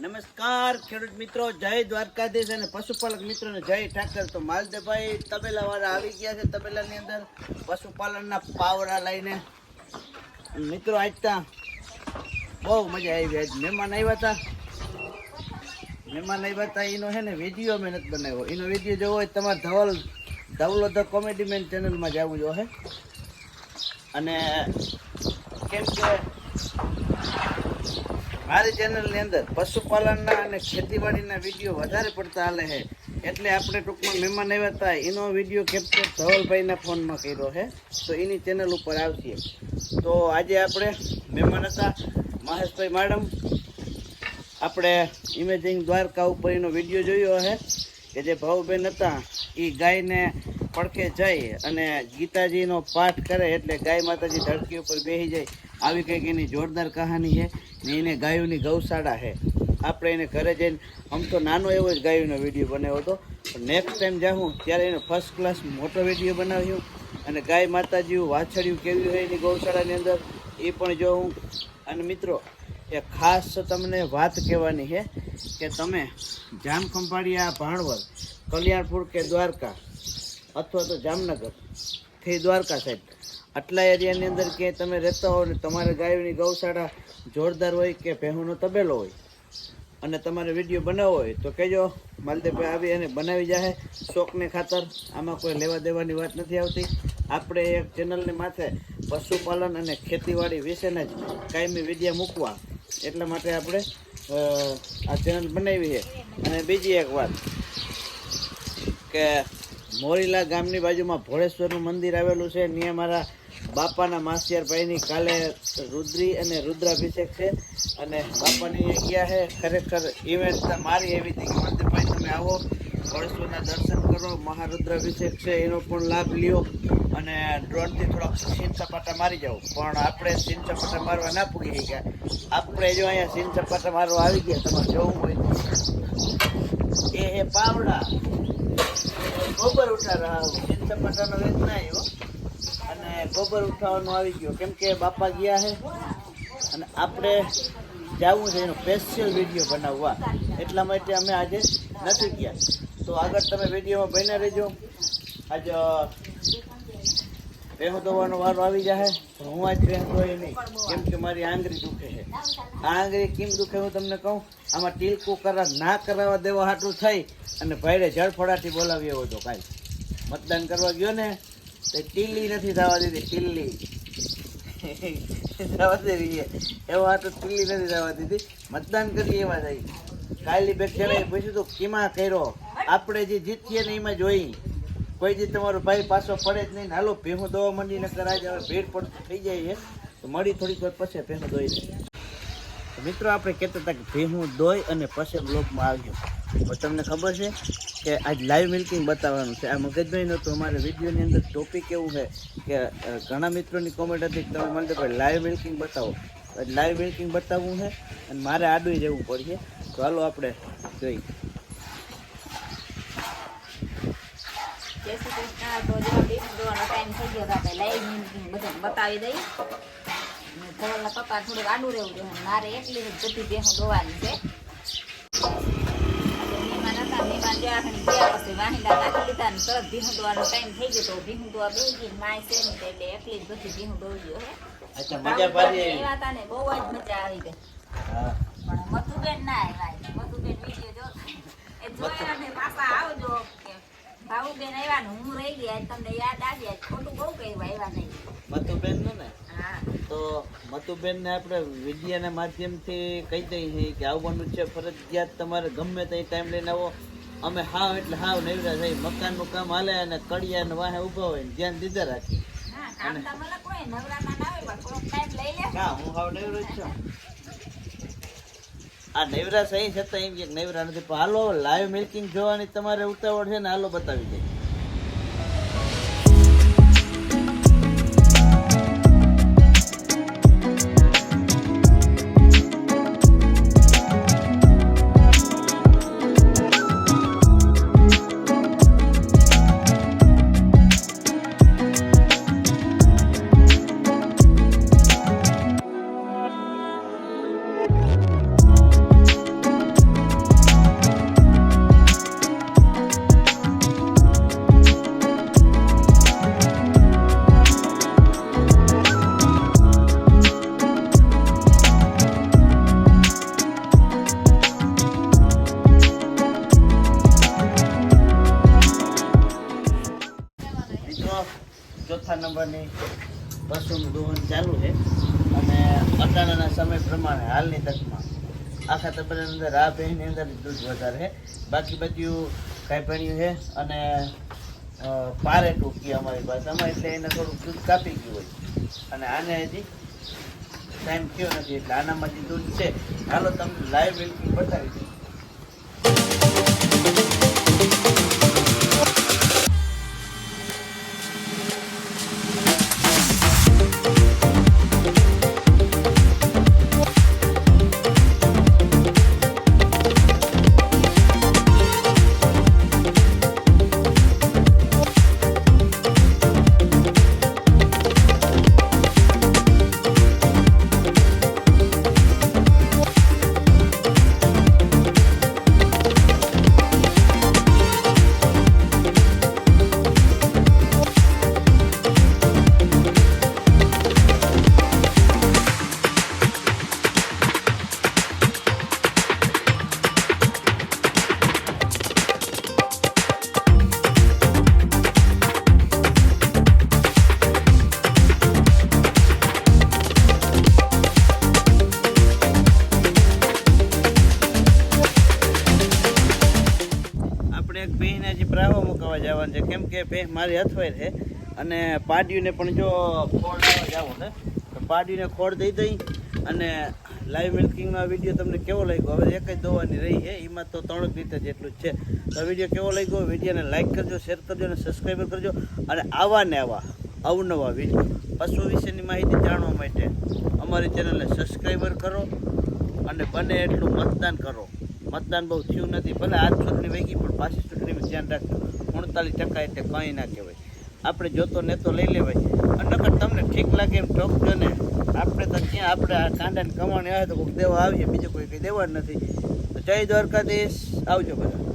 નમસ્કાર ખેડૂત મિત્રો, જય દ્વારકાધીશ અને પશુપાલક મિત્રોને જય ઠાકર. તો માલદેવભાઈ તબેલા વાળા આવી ગયા છે. તબેલાની અંદર પશુપાલનના પાવડા લઈને મિત્રો આજતા બહુ મજા આવી. આજ મહેમાન આવ્યા હતા એનો છે ને વિડીયો મેં નથી બનાવ્યો. એનો વિડીયો જોવો હોય તમારે ધવલો ધ કોમેડી મેન ચેનલમાં જવું જોઈએ. અને કેમ કે મારી ચેનલની અંદર પશુપાલનના અને ખેતીવાડીના વિડીયો વધારે પડતા હાલે છે, એટલે આપણે ટૂંકમાં મહેમાન આવ્યા હતા એનો વિડીયો કેપ્ચર ધવલભાઈના ફોનમાં કર્યો છે, તો એની ચેનલ ઉપર આવશે. તો આજે આપણે મહેમાન હતા મહેશભાઈ મેડમ. આપણે ઇમેજિંગ દ્વારકા ઉપર એનો વિડીયો જોયો છે કે જે ભાઉબેન હતા એ ગાયને પડખે જઈ અને ગીતાજીનો પાઠ કરે એટલે ગાય માતાજી ધરતી ઉપર બેસી જાય. આવી કંઈક એની જોરદાર કહાની છે ને. એને ગાયોની ગૌશાળા છે. આપણે એને ઘરે જઈને આમ તો નાનો એવો જ ગાયોનો વિડીયો બનાવ્યો હતો, પણ નેક્સ્ટ ટાઈમ જાઉં ત્યારે એને ફર્સ્ટ ક્લાસ મોટો વિડીયો બનાવ્યો અને ગાય માતાજી વાછળ્યું કેવી હોય એની ગૌશાળાની અંદર એ પણ જોઉં. અને મિત્રો એ ખાસ તમને વાત કહેવાની છે કે તમે જામખંભાળિયા, ભાણવડ, કલ્યાણપુર કે દ્વારકા અથવા તો જામનગરથી દ્વારકા સાઈડ આટલા એરિયાની અંદર ક્યાંય તમે રહેતા હો ને તમારે ગાયોની ગૌશાળા જોરદાર હોય કે ભેહુંનો તબેલો હોય અને તમારે વિડીયો બનાવવો હોય તો કહેજો. માલદેવભાઈ આવી અને બનાવી જાય શોખને ખાતર. આમાં કોઈ લેવા દેવાની વાત નથી આવતી. આપણે એક ચેનલની માથે પશુપાલન અને ખેતીવાડી વિશેના જ કાયમી વિડીયો મૂકવા એટલા માટે આપણે આ ચેનલ બનાવી છે. અને બીજી એક વાત કે મોરીલા ગામની બાજુમાં ભોળેશ્વરનું મંદિર આવેલું છે. ત્યાં મારા બાપાના માસિયારભાઈની કાલે રુદ્રી અને રુદ્રાભિષેક છે અને બાપાની ગયા છે. ખરેખર ઇવેન્ટ મારી એવી હતી કે મંદિરભાઈ તમે આવો, ભોળેશ્વરના દર્શન કરો, મહારુદ્રાભિષેક છે એનો પણ લાભ લ્યો અને ડ્રોનથી થોડાક સીન સપાટા મારી જાઓ. પણ આપણે સીન સપાટા મારવા ના પૂગી ગયા. આપણે જો અહીંયા સીન સપાટા મારવા આવી ગયા, તમારે જોવું હોય એ પાવડા ગોબર ઉઠા રહ્યા. સીન સપાટાનો વેચ ના આવ્યો અને ગોબર ઉઠાવવાનું આવી ગયો કેમ કે બાપા ગયા છે અને આપણે જવું છે એનો સ્પેશિયલ વિડીયો બનાવવા, એટલા માટે અમે આજે નથી ગયા. તો આગળ તમે વિડીયોમાં બન્યા રહેજો. આજે ભેહું દોવાનો વારો આવી જાય. હું આજ ભેહું દોઈ નહીં કેમ કે મારી આંગળી દુખે છે. આ આંગળી કેમ દુખે હું તમને કહું. આમાં ટીલકું ના કરાવવા દેવા હાટું થઈ અને ભાઈને જળફળાટી બોલાવી એવો હતો. કાંઈ મતદાન કરવા ગયો ને તો ટીલી નથી થવા દીધી. ટીલી થવા દેવી એવો હાટું ટીલી નથી થવા દીધી. મતદાન કરીએ એમાં થઈ. કાયલી બેગ ચડાવી પૂછ્યું તું કીમાં કર્યો. આપણે જે જીતીએ ને એમાં જોઈ કોઈ દી તમારો ભાઈ પાછો પડે જ નહીં. હાલો ભેહું દોવા મંડી નકર આજે હવે ભીડ પડતું થઈ જાય છે તો મળી થોડીક વાર પછી ભેહું દોઈ દઈએ. મિત્રો આપણે કહેતા હતા કે ભેહું દોઈ અને પછી બ્લોગમાં આવ્યો. પણ તમને ખબર છે કે આજ લાઈવ મિલ્કિંગ બતાવવાનું છે. આ મગજભાઈનો તો અમારે વિડીયોની અંદર ટોપિક એવું છે કે ઘણા મિત્રોની કોમેન્ટ હતી કે તમે મને ભાઈ લાઈવ મિલ્કિંગ બતાવો. લાઈવ મિલ્કિંગ બતાવવું છે અને મારે આડું જવું પડશે. તો હાલો આપણે જોઈ. જય શ્રી કૃષ્ણ. તો જો ભેહું દોવાનો ટાઈમ થઈ ગયો, આપણે લાઈવ મિલ્કિંગ બધાને બતાવી દઈએ. ધવલના પપ્પા થોડુંક આડું રહેવું જોઈએ. મારે એટલી જ બધી ભેહું દોવાની છે. મહેમાન હતા, મહેમાન ગયા પછી વાહિંદા નાખી લીધા ને તરત ભેહું દોવાનો ટાઈમ થઈ ગયો. તો ભેહું દોવા બે ગઈ માય છે ને એટલે એટલી જ બધી ભેહું દોવ્યો હે. અચ્છા, મજા પાડી હતા ને બહુ જ મજા આવી ગઈ. પણ મધુબેન ના આવ્યા. મધુબેન વિડીયો જોતા એ જોયા ને પાછા આવજો કે ભાવુબેન આવ્યા ને હું રહી ગયા. તમને યાદ આવી જાય. ખોટું બહુ કહ્યું આવ્યા નહીં. મતુબેન ને હા, તો મતુબેન ને આપણે વિડીયાના માધ્યમથી કહી દઈએ કે આવવાનું છે ફરજિયાત. તમારે ગમે તે ટાઈમ લઈને આવો. અમે હાવ એટલે હાવ નવરા થઈ. મકાનનું કામ હાલે અને કડિયા ને વાહે ઊભા હોય ધ્યાન દીધા રાખી. કામ તમારે કોઈ નવરામાં ના હોય પણ થોડોક ટાઈમ લઈ લે. હા, હું હાવ નવરો જ છું. આ નવરા સહી છતાં એમ કે નવરા નથી. પણ હાલો લાઈવ મિલ્કિંગ જોવાની તમારે ઉતાવળ છે ને, હાલો બતાવી દઈએ. ચોથા નંબરની પશુનું દોહન ચાલુ છે અને અટાણાના સમય પ્રમાણે હાલની તકમાં આખા તબેલાની અંદર આ ભેંસની અંદર દૂધ વધારે છે. બાકી બધું કાંઈ ભણ્યું છે અને પારે ટૂંકી અમારી ભાષામાં, એટલે એને થોડુંક દૂધ કાપી ગયું હોય અને આને હજી ટાઈમ થયો નથી એટલે આનામાંથી દૂધ છે. હાલો તમને લાઈવ મિલ્કિંગ બતાવી દઉં. ભેંસને હજી પ્રાવા મુકાવા જવાનું છે, કેમ કે ભેંસ મારી હથવાઈ છે અને પાડીને પણ જો ખોળ લેવા જવું છે તો પાડીને ખોળ દઈ દઈ. અને લાઈવ મિલ્કિંગનો વિડીયો તમને કેવો લાગ્યો? હવે એક જ દોવાની રહી છે, એમાં તો 3 લીટર જેટલું જ છે. તો વિડીયો કેવો લાગ્યો? વિડીયોને લાઈક કરજો, શેર કરજો અને સબસ્ક્રાઈબર કરજો. અને આવા ને આવા અવનવા વિડીયો પશુ વિશેની માહિતી જાણવા માટે અમારી ચેનલને સબસ્ક્રાઈબર કરો અને બને એટલું મતદાન કરો. મતદાન બહુ થયું નથી, ભલે આજ ચૂંટણી વહી પણ પાછી ચૂંટણીમાં ધ્યાન રાખજો. 39% એટલે કંઈ ના કહેવાય. આપણે જોતો નેતો લઈ લેવાય અને નકર તમને ઠીક લાગે એમ ટોકજો ને. આપણે તો ક્યાં આપણે આ કાંડાને કમાણી આવે તો કોઈક દેવા આવીએ, બીજું કોઈ કંઈ દેવા જ નથી. તો જય દ્વારકાધીશ, આવજો બધા.